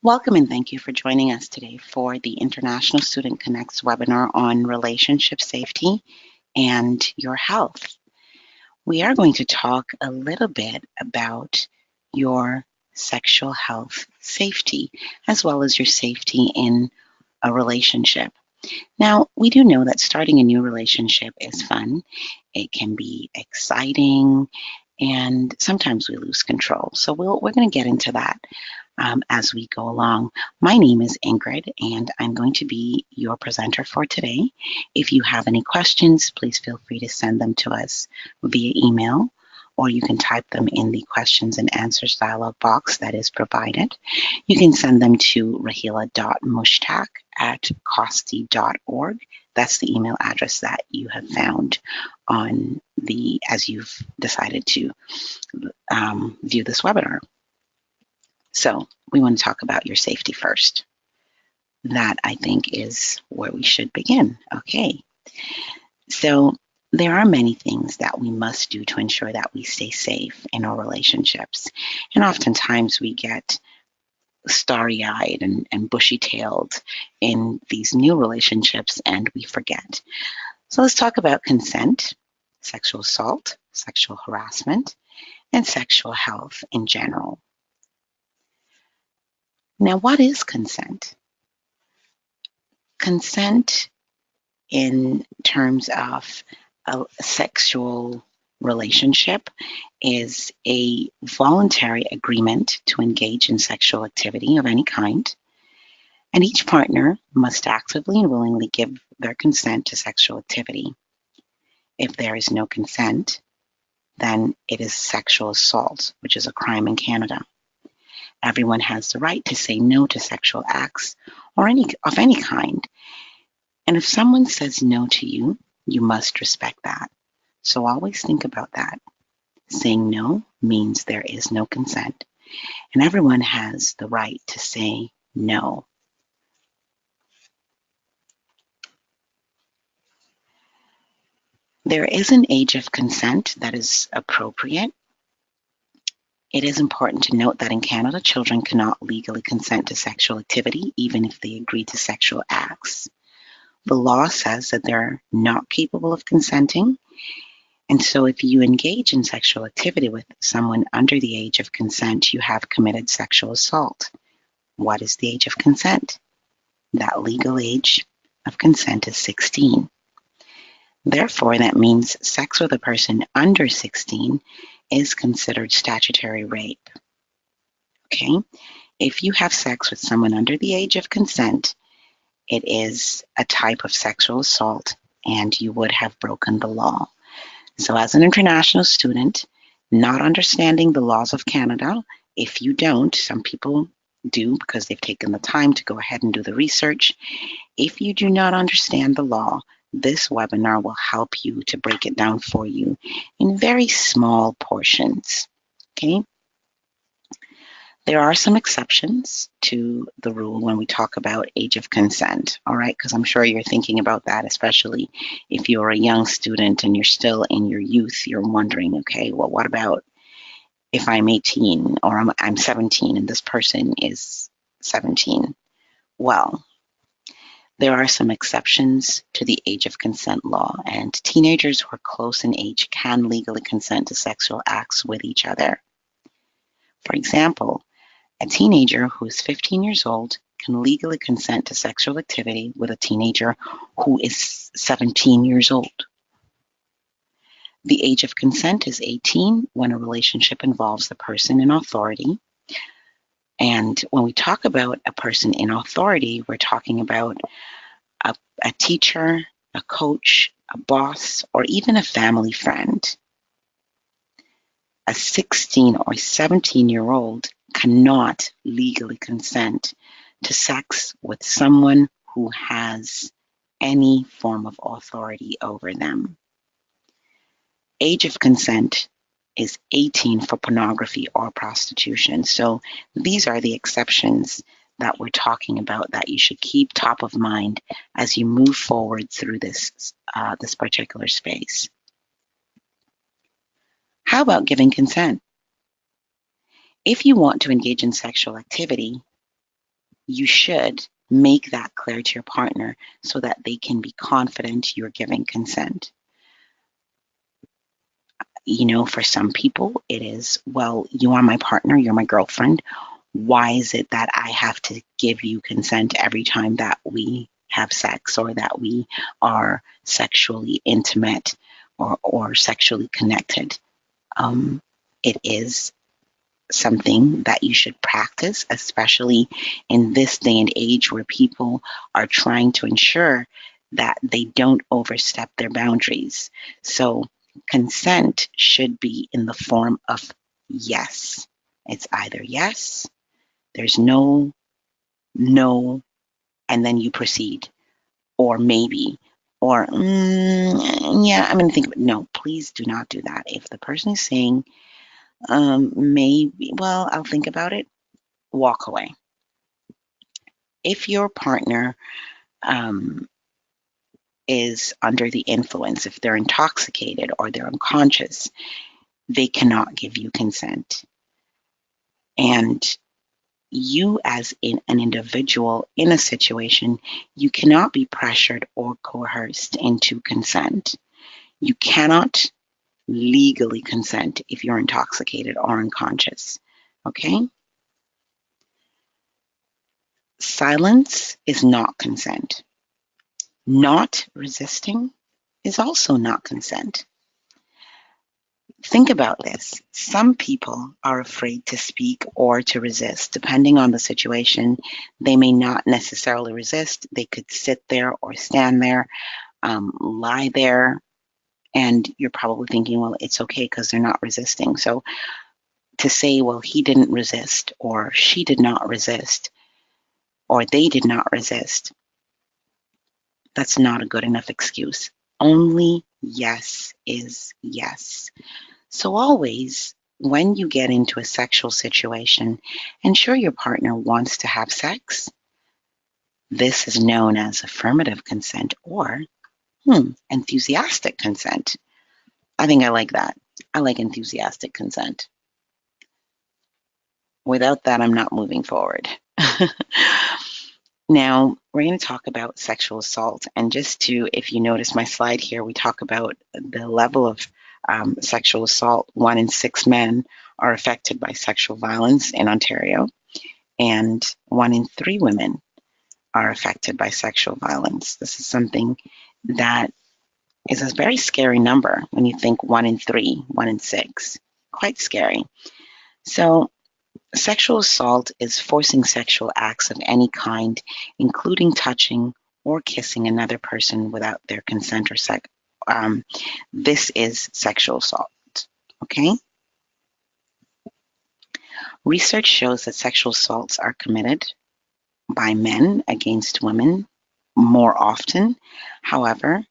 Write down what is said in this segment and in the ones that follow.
Welcome and thank you for joining us today for the International Student Connects webinar on relationship safety and your health. We are going to talk a little bit about your sexual health safety, as well as your safety in a relationship. Now, we do know that starting a new relationship is fun. It can be exciting, and sometimes we lose control. So we're going to get into that as we go along. My name is Ingrid, and I'm going to be your presenter for today. If you have any questions, please feel free to send them to us via email, or you can type them in the questions and answers dialog box that is provided. You can send them to rahila.mushtaq@costi.org. That's the email address that you have found as you've decided to view this webinar. So we want to talk about your safety first. That, I think, is where we should begin. Okay. So there are many things that we must do to ensure that we stay safe in our relationships. And oftentimes we get starry-eyed and bushy-tailed in these new relationships and we forget. So let's talk about consent, sexual assault, sexual harassment, and sexual health in general. Now, what is consent? Consent in terms of a sexual relationship is a voluntary agreement to engage in sexual activity of any kind, and each partner must actively and willingly give their consent to sexual activity. If there is no consent, then it is sexual assault, which is a crime in Canada. Everyone has the right to say no to sexual acts of any kind. And if someone says no to you, you must respect that. So always think about that. Saying no means there is no consent, and everyone has the right to say no. There is an age of consent that is appropriate. It is important to note that in Canada, children cannot legally consent to sexual activity, even if they agree to sexual acts. The law says that they're not capable of consenting. And so if you engage in sexual activity with someone under the age of consent, you have committed sexual assault. What is the age of consent? That legal age of consent is 16. Therefore, that means sex with a person under 16 is considered statutory rape. Okay? If you have sex with someone under the age of consent, it is a type of sexual assault and you would have broken the law. So as an international student, not understanding the laws of Canada, if you don't, some people do because they've taken the time to go ahead and do the research. If you do not understand the law, this webinar will help you to break it down for you in very small portions. Okay? There are some exceptions to the rule when we talk about age of consent, all right? Because I'm sure you're thinking about that, especially if you're a young student and you're still in your youth, you're wondering, okay, well, what about if I'm 18 or I'm 17 and this person is 17? Well, there are some exceptions to the age of consent law, and teenagers who are close in age can legally consent to sexual acts with each other. For example, a teenager who is 15 years old can legally consent to sexual activity with a teenager who is 17 years old. The age of consent is 18 when a relationship involves the person in authority. And when we talk about a person in authority, we're talking about a teacher, a coach, a boss, or even a family friend. A 16 or 17-year-old cannot legally consent to sex with someone who has any form of authority over them. Age of consent is 18 for pornography or prostitution. So these are the exceptions that we're talking about that you should keep top of mind as you move forward through this particular space. How about giving consent? If you want to engage in sexual activity, you should make that clear to your partner so that they can be confident you're giving consent. For some people, it is, well, you are my partner, you're my girlfriend. Why is it that I have to give you consent every time that we have sex or that we are sexually intimate or sexually connected? It is something that you should practice, especially in this day and age where people are trying to ensure that they don't overstep their boundaries. So consent should be in the form of yes. It's either yes, there's no, and then you proceed, or maybe, or yeah, I'm going to think of it. No, please do not do that. If the person is saying, maybe, well, I'll think about it, walk away. If your partner um, is under the influence, if they're intoxicated or they're unconscious, they cannot give you consent. And you, as an individual in a situation, you cannot be pressured or coerced into consent. You cannot legally consent if you're intoxicated or unconscious. Okay? Silence is not consent. Not resisting is also not consent. Think about this. Some people are afraid to speak or to resist. Depending on the situation, they may not necessarily resist. They could sit there or stand there, lie there, and you're probably thinking, well, it's okay because they're not resisting. So to say, well, he didn't resist, or she did not resist, or they did not resist, that's not a good enough excuse. Only yes is yes. So always, when you get into a sexual situation, ensure your partner wants to have sex. This is known as affirmative consent or enthusiastic consent. I think I like that. I like enthusiastic consent. Without that, I'm not moving forward. Now, we're going to talk about sexual assault. And just to, if you notice my slide here, we talk about the level of sexual assault. 1 in 6 men are affected by sexual violence in Ontario, and 1 in 3 women are affected by sexual violence. This is something that is a very scary number when you think 1 in 3, 1 in 6. Quite scary. So sexual assault is forcing sexual acts of any kind, including touching or kissing another person without their consent or this is sexual assault. Okay? Research shows that sexual assaults are committed by men against women more often. However,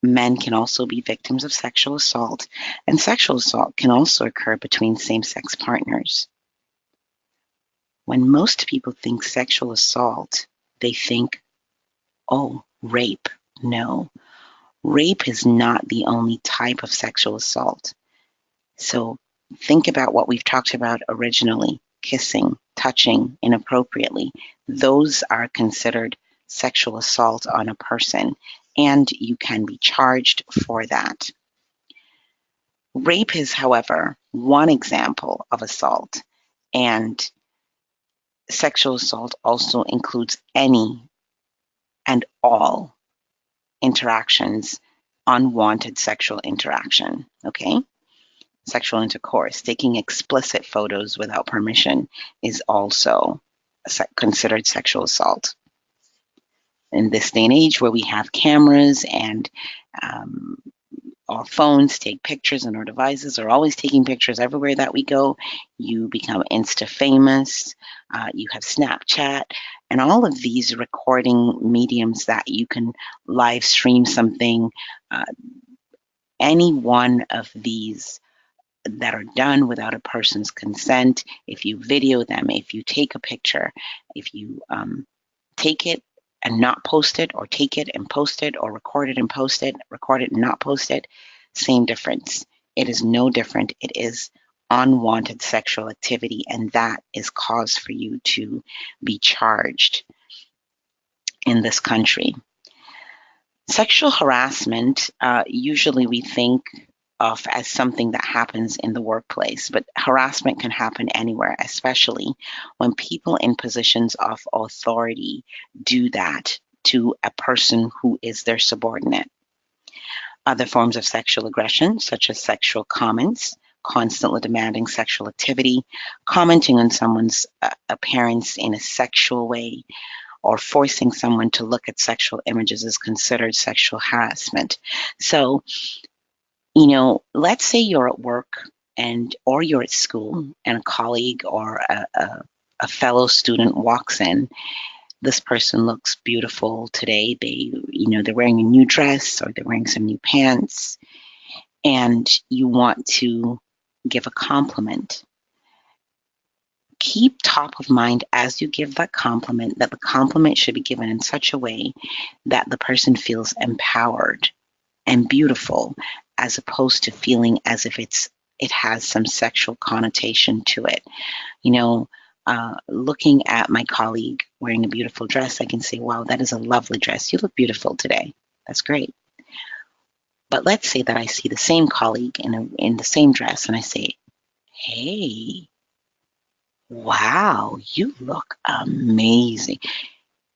men can also be victims of sexual assault, and sexual assault can also occur between same-sex partners. When most people think sexual assault, they think, oh, rape. No, rape is not the only type of sexual assault. So think about what we've talked about originally: kissing, touching inappropriately. Those are considered sexual assault on a person, and you can be charged for that. Rape is, however, one example of assault, and sexual assault also includes any and all interactions, unwanted sexual interaction, okay? Sexual intercourse, taking explicit photos without permission is also considered sexual assault. In this day and age where we have cameras and our phones take pictures, and our devices are always taking pictures everywhere that we go, you become Insta famous, you have Snapchat, and all of these recording mediums that you can live stream something. Any one of these that are done without a person's consent, if you video them, if you take a picture, if you take it and not post it, or take it and post it, or record it and post it, record it and not post it, same difference. It is no different. It is unwanted sexual activity, and that is cause for you to be charged in this country. Sexual harassment, usually we think of as something that happens in the workplace, but harassment can happen anywhere, especially when people in positions of authority do that to a person who is their subordinate. Other forms of sexual aggression, such as sexual comments, constantly demanding sexual activity, commenting on someone's appearance in a sexual way, or forcing someone to look at sexual images is considered sexual harassment. So, let's say you're at work or you're at school and a colleague or a fellow student walks in. This person looks beautiful today. They're wearing a new dress or they're wearing some new pants, and you want to give a compliment. Keep top of mind as you give that compliment that the compliment should be given in such a way that the person feels empowered and beautiful, as opposed to feeling as if it has some sexual connotation to it. Looking at my colleague wearing a beautiful dress, I can say, wow, that is a lovely dress. You look beautiful today. That's great. But let's say that I see the same colleague in the same dress and I say, hey, wow, you look amazing.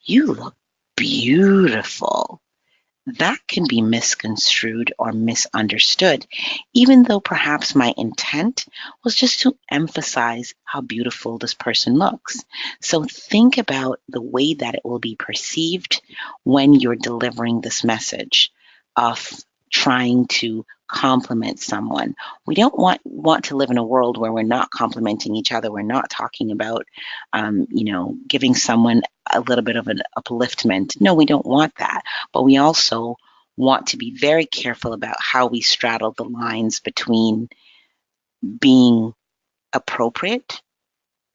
You look beautiful. That can be misconstrued or misunderstood, even though perhaps my intent was just to emphasize how beautiful this person looks. So think about the way that it will be perceived when you're delivering this message of trying to compliment someone. We don't want to live in a world where we're not complimenting each other. We're not talking about, giving someone a little bit of an upliftment. No, we don't want that. But we also want to be very careful about how we straddle the lines between being appropriate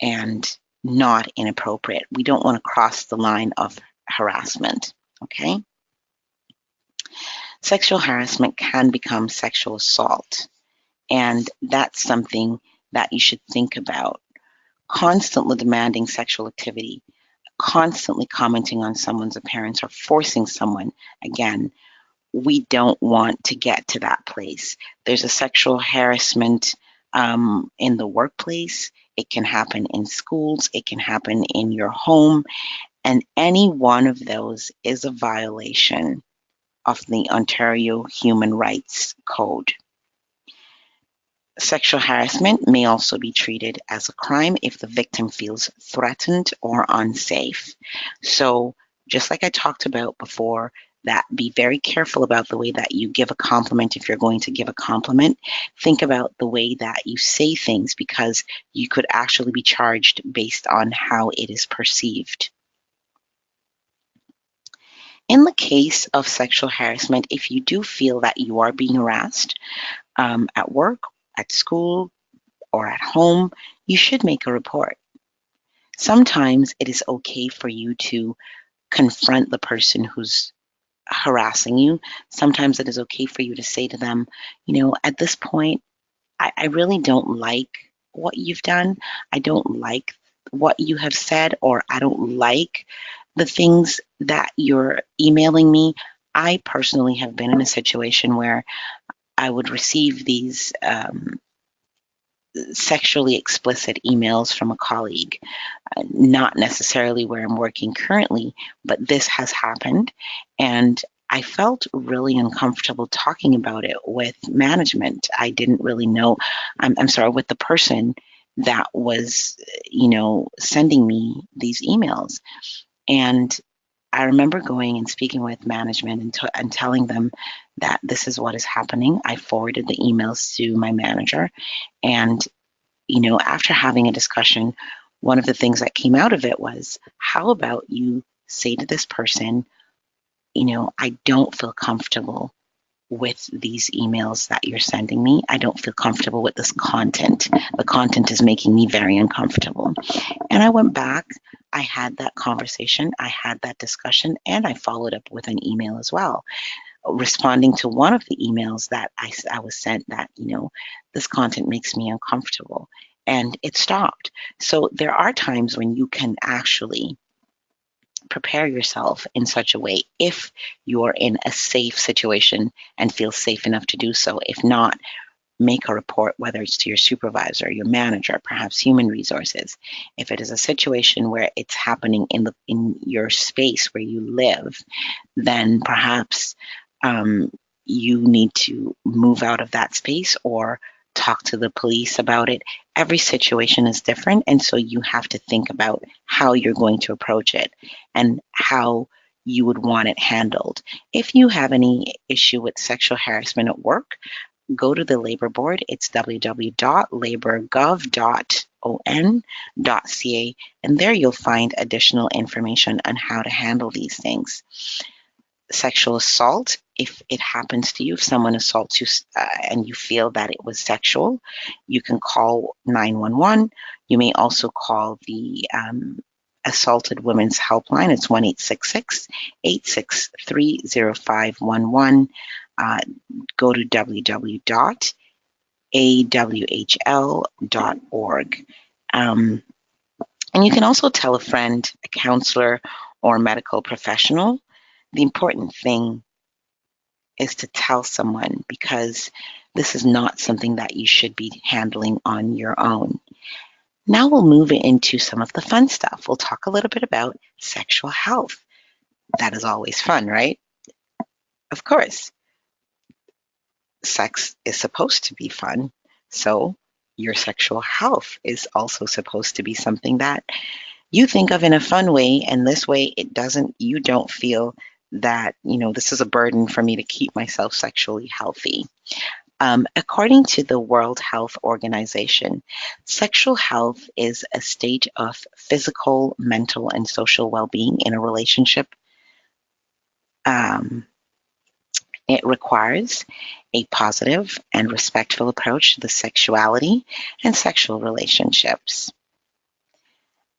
and not inappropriate. We don't want to cross the line of harassment, okay? Sexual harassment can become sexual assault, and that's something that you should think about. Constantly demanding sexual activity, constantly commenting on someone's appearance, or forcing someone, again, we don't want to get to that place. There's a sexual harassment in the workplace. It can happen in schools. It can happen in your home. And any one of those is a violation of the Ontario Human Rights Code. Sexual harassment may also be treated as a crime if the victim feels threatened or unsafe. So, just like I talked about before, that be very careful about the way that you give a compliment if you're going to give a compliment. Think about the way that you say things, because you could actually be charged based on how it is perceived. In the case of sexual harassment, if you do feel that you are being harassed at work, at school, or at home, you should make a report. Sometimes it is okay for you to confront the person who's harassing you. Sometimes it is okay for you to say to them, at this point, I really don't like what you've done. I don't like what you have said, or I don't like the things that you're emailing me. I personally have been in a situation where I would receive these sexually explicit emails from a colleague, not necessarily where I'm working currently, but this has happened. And I felt really uncomfortable talking about it with management. I didn't really know, I'm sorry, with the person that was, sending me these emails. And I remember going and speaking with management and telling them that this is what is happening. I forwarded the emails to my manager. And, after having a discussion, one of the things that came out of it was, how about you say to this person, I don't feel comfortable with these emails that you're sending me. I don't feel comfortable with this content. The content is making me very uncomfortable. And I went back, I had that conversation, I had that discussion, and I followed up with an email as well. responding to one of the emails that I was sent that, this content makes me uncomfortable, and it stopped. So there are times when you can actually prepare yourself in such a way if you're in a safe situation and feel safe enough to do so. If not, make a report, whether it's to your supervisor, your manager, perhaps human resources. If it is a situation where it's happening in your space where you live, then perhaps um, you need to move out of that space or talk to the police about it. Every situation is different, and so you have to think about how you're going to approach it and how you would want it handled. If you have any issue with sexual harassment at work, go to the labor board. It's www.laborgov.on.ca, and there you'll find additional information on how to handle these things. Sexual assault, if it happens to you, if someone assaults you and you feel that it was sexual, you can call 911. You may also call the Assaulted Women's Helpline. It's 1-866-863-0511. Go to www.awhl.org. And you can also tell a friend, a counselor, or a medical professional. The important thing is to tell someone, because this is not something that you should be handling on your own. Now we'll move into some of the fun stuff. We'll talk a little bit about sexual health. That is always fun, right? Of course. Sex is supposed to be fun, so your sexual health is also supposed to be something that you think of in a fun way, and this way you don't feel that, this is a burden for me to keep myself sexually healthy. According to the World Health Organization, sexual health is a state of physical, mental, and social well-being in a relationship. It requires a positive and respectful approach to the sexuality and sexual relationships,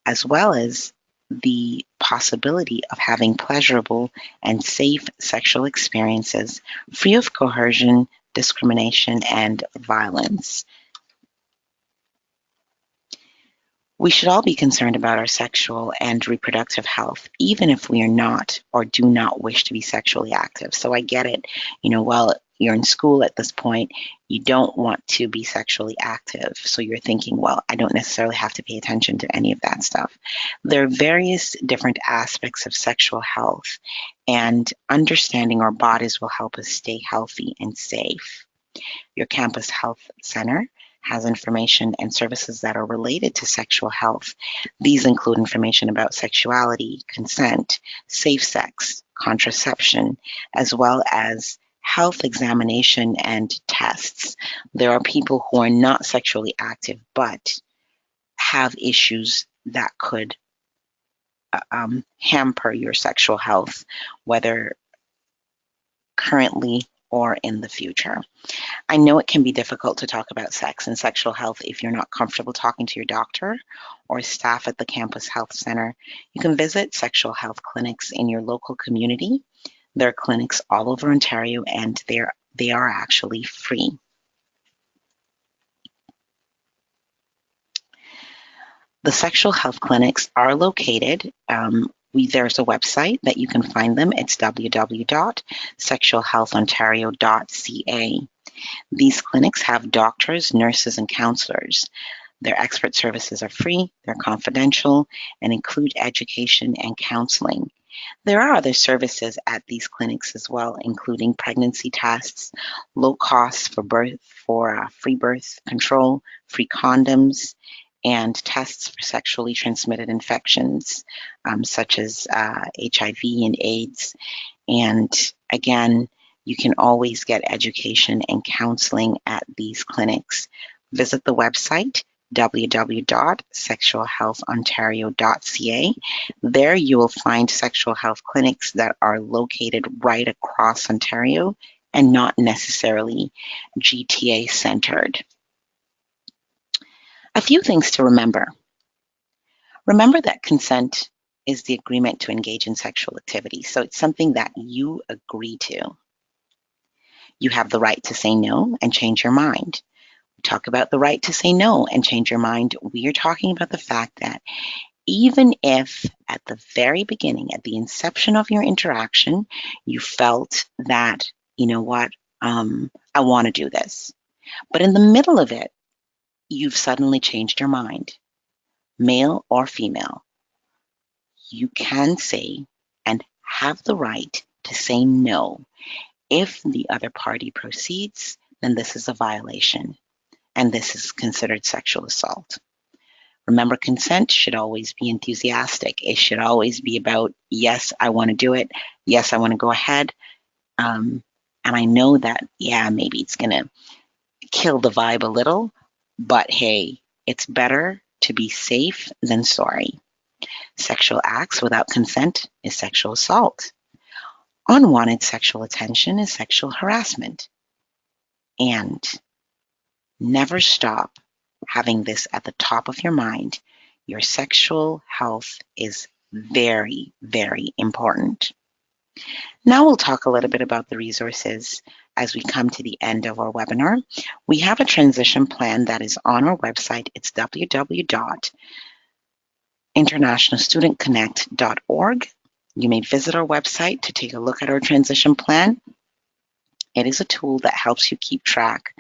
as well as the possibility of having pleasurable and safe sexual experiences free of coercion, discrimination, and violence. We should all be concerned about our sexual and reproductive health, even if we are not or do not wish to be sexually active. So I get it. While you're in school at this point, you don't want to be sexually active. So you're thinking, well, I don't necessarily have to pay attention to any of that stuff. There are various different aspects of sexual health, and understanding our bodies will help us stay healthy and safe. Your campus health center has information and services that are related to sexual health. These include information about sexuality, consent, safe sex, contraception, as well as health examination and tests. There are people who are not sexually active but have issues that could hamper your sexual health, whether currently or in the future. I know it can be difficult to talk about sex and sexual health if you're not comfortable talking to your doctor or staff at the campus health center. You can visit sexual health clinics in your local community. There are clinics all over Ontario, and they are actually free. The sexual health clinics are located. There's a website that you can find them. It's www.sexualhealthontario.ca. These clinics have doctors, nurses, and counselors. Their expert services are free, they're confidential, and include education and counseling. There are other services at these clinics as well, including pregnancy tests, low costs for free birth control, free condoms, and tests for sexually transmitted infections such as HIV and AIDS. And again, you can always get education and counseling at these clinics. Visit the website www.sexualhealthontario.ca. There you will find sexual health clinics that are located right across Ontario and not necessarily GTA centered. A few things to remember. Remember that consent is the agreement to engage in sexual activity. So it's something that you agree to. You have the right to say no and change your mind. We talk about the right to say no and change your mind. We are talking about the fact that even if at the very beginning, at the inception of your interaction, you felt that, you know what, I want to do this. But in the middle of it, you've suddenly changed your mind, male or female. You can say and have the right to say no. If the other party proceeds, then this is a violation, and this is considered sexual assault. Remember, consent should always be enthusiastic. It should always be about, yes, I want to do it. Yes, I want to go ahead. And I know that, yeah, maybe it's going to kill the vibe a little, but hey, it's better to be safe than sorry. Sexual acts without consent is sexual assault. Unwanted sexual attention is sexual harassment. And never stop having this at the top of your mind. Your sexual health is very, very important. Now we'll talk a little bit about the resources as we come to the end of our webinar. We have a transition plan that is on our website. It's www.internationalstudentconnect.org. You may visit our website to take a look at our transition plan. It is a tool that helps you keep track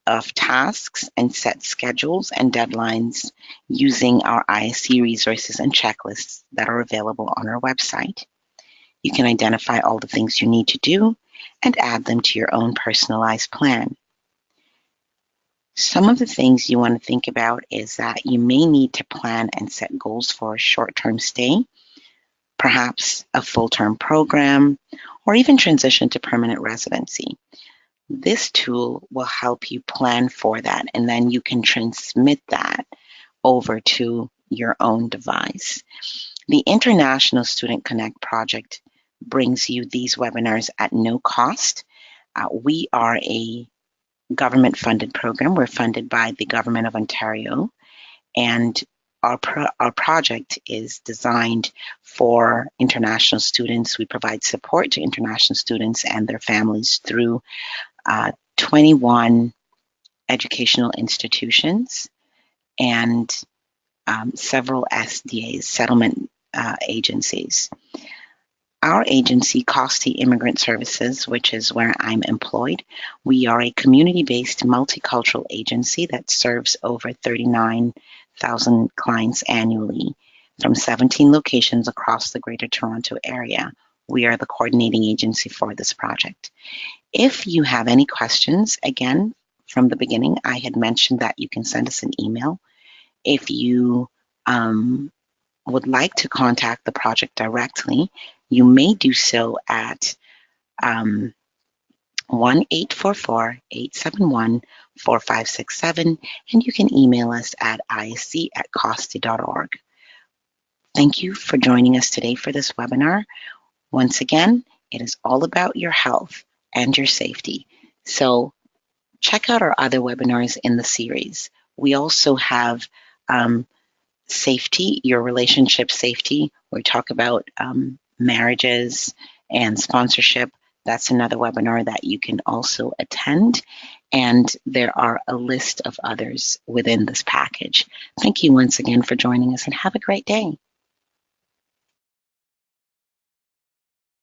of tasks and set schedules and deadlines using our ISC resources and checklists that are available on our website. You can identify all the things you need to do and add them to your own personalized plan. Some of the things you want to think about is that you may need to plan and set goals for a short-term stay, perhaps a full-term program, or even transition to permanent residency. This tool will help you plan for that, and then you can transmit that over to your own device. The International Student Connect project brings you these webinars at no cost. We are a government-funded program. We're funded by the Government of Ontario, and our project is designed for international students. We provide support to international students and their families through 21 educational institutions and several SDAs, settlement agencies. Our agency, Costi Immigrant Services, which is where I'm employed, we are a community-based multicultural agency that serves over 39,000 clients annually from 17 locations across the Greater Toronto Area. We are the coordinating agency for this project. If you have any questions, again, from the beginning, I had mentioned that you can send us an email. If you would like to contact the project directly, you may do so at 1-844-871-4567, and you can email us at isc@costi.org. Thank you for joining us today for this webinar. Once again, it is all about your health and your safety. So check out our other webinars in the series. We also have safety, your relationship safety. We talk about marriages and sponsorship. That's another webinar that you can also attend. And there are a list of others within this package. Thank you once again for joining us, and have a great day.